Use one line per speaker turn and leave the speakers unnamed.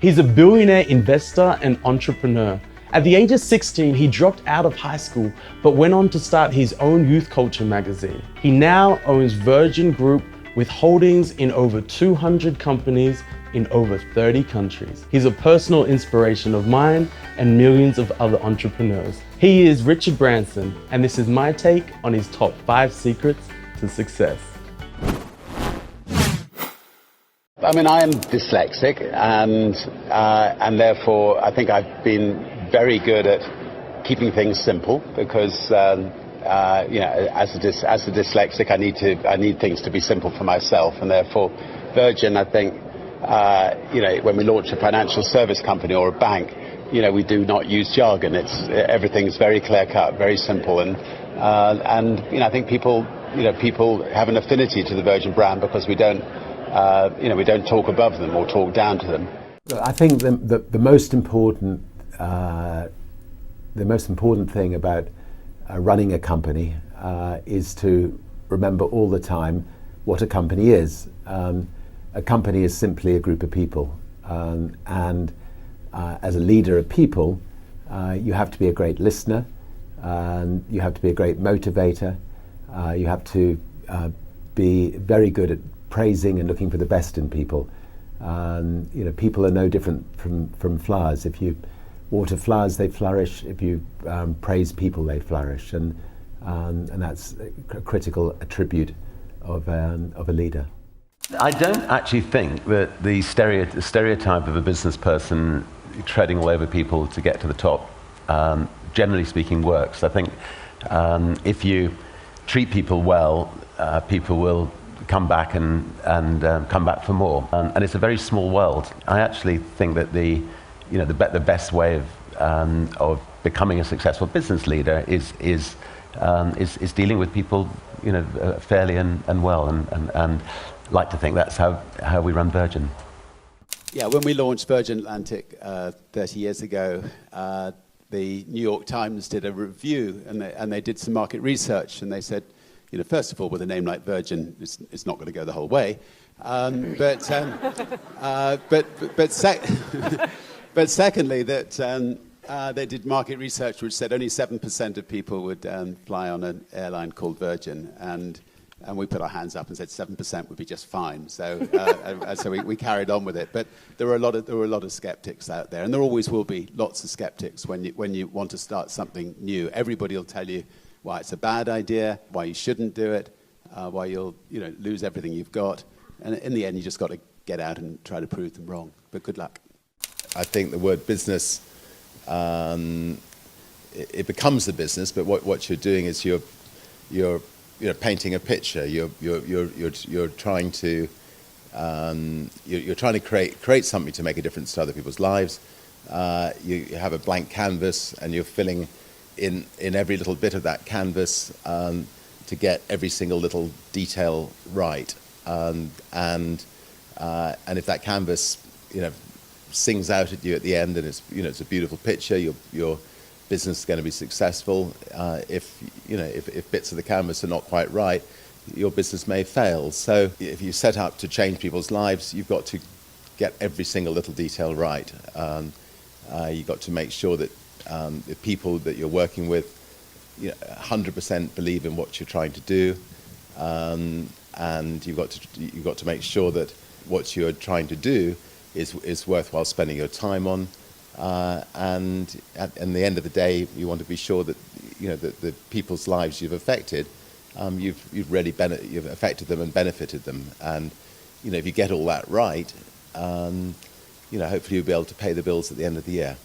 He's a billionaire investor and entrepreneur. At the age of 16, he dropped out of high school, but went on to start his own youth culture magazine. He now owns Virgin Group with holdings in over 200 companies in over 30 countries. He's a personal inspiration of mine and millions of other entrepreneurs. He is Richard Branson, and this is my take on his top 5 secrets to success.
I mean, I am dyslexic, and therefore I think I've been very good at keeping things simple because as a dyslexic, I need things to be simple for myself, and therefore Virgin, I think, when we launch a financial service company or a bank, we do not use jargon. Everything's very clear cut, very simple, and I think people have an affinity to the Virgin brand because we don't talk above them or talk down to them.
I think the most important thing about running a company is to remember all the time what a company is. A company is simply a group of people, and as a leader of people, you have to be a great listener, you have to be a great motivator, you have to be very good at praising and looking for the best in people. People are no different from flowers. If you water flowers, they flourish. If you praise people, they flourish, and that's a critical attribute of a leader.
I don't actually think that the stereotype of a business person treading all over people to get to the top, generally speaking, works. I think if you treat people well, people will come back and come back for more. And it's a very small world. I actually think that the best way of becoming a successful business leader is dealing with people fairly and well, and like to think that's how we run Virgin.
Yeah, when we launched Virgin Atlantic 30 years ago, the New York Times did a review, and they did some market research, and they said, first of all, with a name like Virgin, it's not going to go the whole way. But secondly, that they did market research which said only 7% of people would fly on an airline called Virgin, and we put our hands up and said 7% would be just fine. So we carried on with it. But there were a lot of skeptics out there, and there always will be lots of skeptics when you want to start something new. Everybody will tell you why it's a bad idea, why you shouldn't do it, why you'll lose everything you've got, and in the end you just got to get out and try to prove them wrong. But good luck.
I think the word business, it becomes a business, but what you're doing is you're painting a picture. You're trying to create something to make a difference to other people's lives. You have a blank canvas, and you're filling in every little bit of that canvas to get every single little detail right. And if that canvas, sings out at you at the end, and it's a beautiful picture, your business is going to be successful. If bits of the canvas are not quite right, your business may fail. So if you set out to change people's lives, you've got to get every single little detail right. You've got to make sure that the people that you're working with 100% believe in what you're trying to do, and you've got to make sure that what you're trying to do is worthwhile spending your time on, and at the end of the day, you want to be sure that that the people's lives you've affected, you've really you've affected them and benefited them, and if you get all that right, hopefully you'll be able to pay the bills at the end of the year.